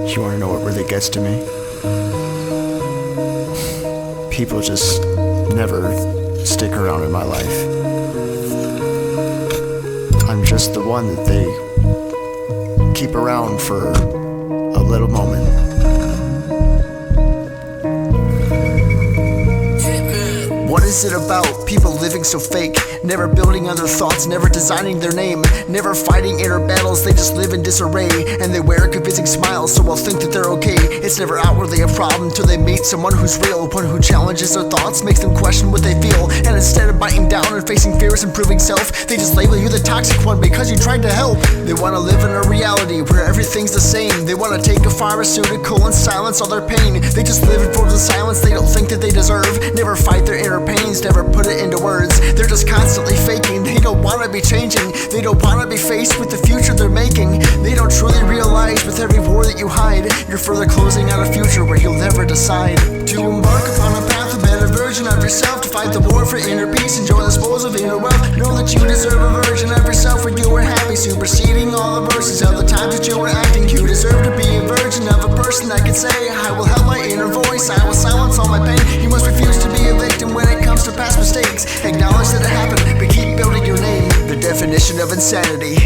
You wanna know what really gets to me? People just never stick around in my life. I'm just the one that they keep around for a little moment. What is it about people living so fake? Never building on their thoughts, never designing their name, never fighting inner battles, they just live in disarray. And they wear a convincing smile so they'll think that they're okay. It's never outwardly a problem till they meet someone who's real, one who challenges their thoughts, makes them question what they feel. And instead of biting down and facing fears and proving self, they just label you the toxic one because you tried to help. They wanna live in a reality where everything's the same. They wanna take a pharmaceutical and silence all their pain. They just live in forms of silence they don't think that they deserve. Never fight their inner pains, never put it into words. They're just constantly faking. They don't wanna be changing. They don't wanna be faced with the future they're making. They don't truly realize with every war that you hide, you're further closing out a future where you'll never decide to embark upon a path, a better version of yourself, to fight the war for inner peace, enjoy the spoils of inner wealth. Know that you deserve a version of yourself where you were happy, superseding all the verses of the times that you were acting. You deserve to be a version of a person that can say, I will help my inner voice, I will silence all my pain. You must refuse to be a victim when it comes to past mistakes. Acknowledge that it happened, but keep building your name. The definition of insanity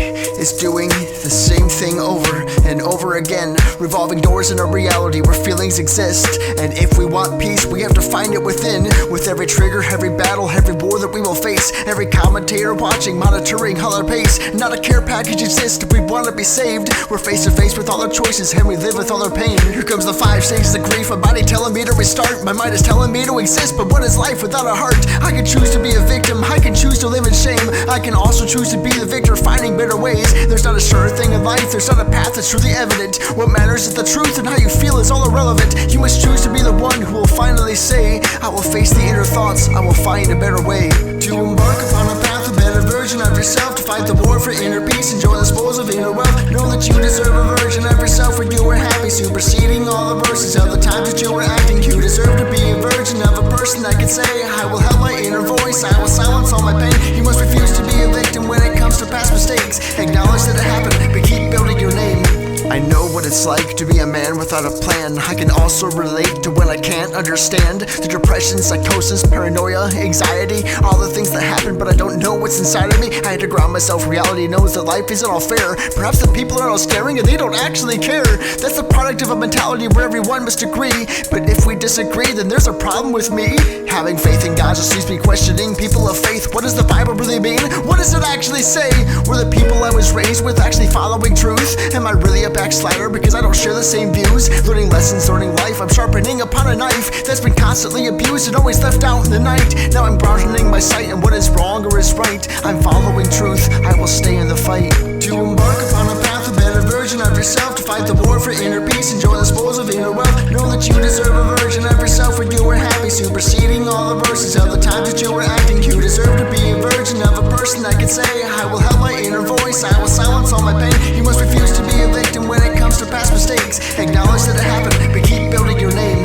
is doing the same thing over and over again, revolving doors in a reality where feelings exist. And if we want peace, we have to find it within. With every trigger, every battle, every war that we will face, every commentator watching, monitoring all our pace. Not a care package exists if we want to be saved. We're face to face with all our choices and we live with all our pain. Here comes the 5 stages of grief, my body telling me to restart. My mind is telling me to exist, but what is life without a heart? I can choose to be a victim, I can choose to live in shame. I can also choose to be the victor, finding better ways. There's not a sure thing in life, there's not a path that's truly evident. What matters is the truth, and how you feel is all irrelevant. You must choose to be the one who will finally say, I will face the inner thoughts, I will find a better way. To embark upon a path, a better version of yourself, to fight the war for inner peace, enjoy the spoils of inner wealth. Know that you deserve a version of yourself where you were happy, superseding all the verses of the times that you were acting. You deserve to be a version of a person that can say, I will help my inner voice, I will silence all my pain. You must refuse to be a victim when it comes to past mistakes. Acknowledge that it happened, but keep building your name. I know what it's like to be a man without a plan. I can also relate to when I can't understand the depression, psychosis, paranoia, anxiety, all the things that happen, but I don't know what's inside of me. I had to ground myself. Reality knows that life isn't all fair. Perhaps the people are all staring and they don't actually care. That's the product of a mentality where everyone must agree. But if we disagree, then there's a problem with me. Having faith in God just leaves me questioning people of faith. What does the Bible really mean? What does it actually say? Were the people I was raised with actually following truth? Am I really a backslider because I don't share the same views? Learning lessons, learning life, I'm sharpening upon a knife that's been constantly abused and always left out in the night. Now I'm broadening my sight and what is wrong or is right. I'm following truth, I will stay in the fight. To embark upon a path, a better version of yourself, to fight the war for inner peace, enjoy the spoils of inner wealth. Know that you deserve a version of yourself where you were happy, superseding all the verses of the times that you were acting. You deserve to be a version of a person that can say, I will help my inner voice, I will silence all my pain. You must refuse to be a victim when it comes to past mistakes. Acknowledge that it happened, but keep building your name.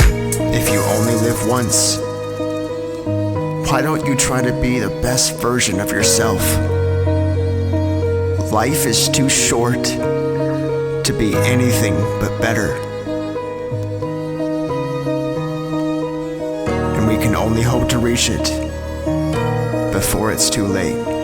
If you only live once, why don't you try to be the best version of yourself? Life is too short to be anything but better. And we can only hope to reach it before it's too late.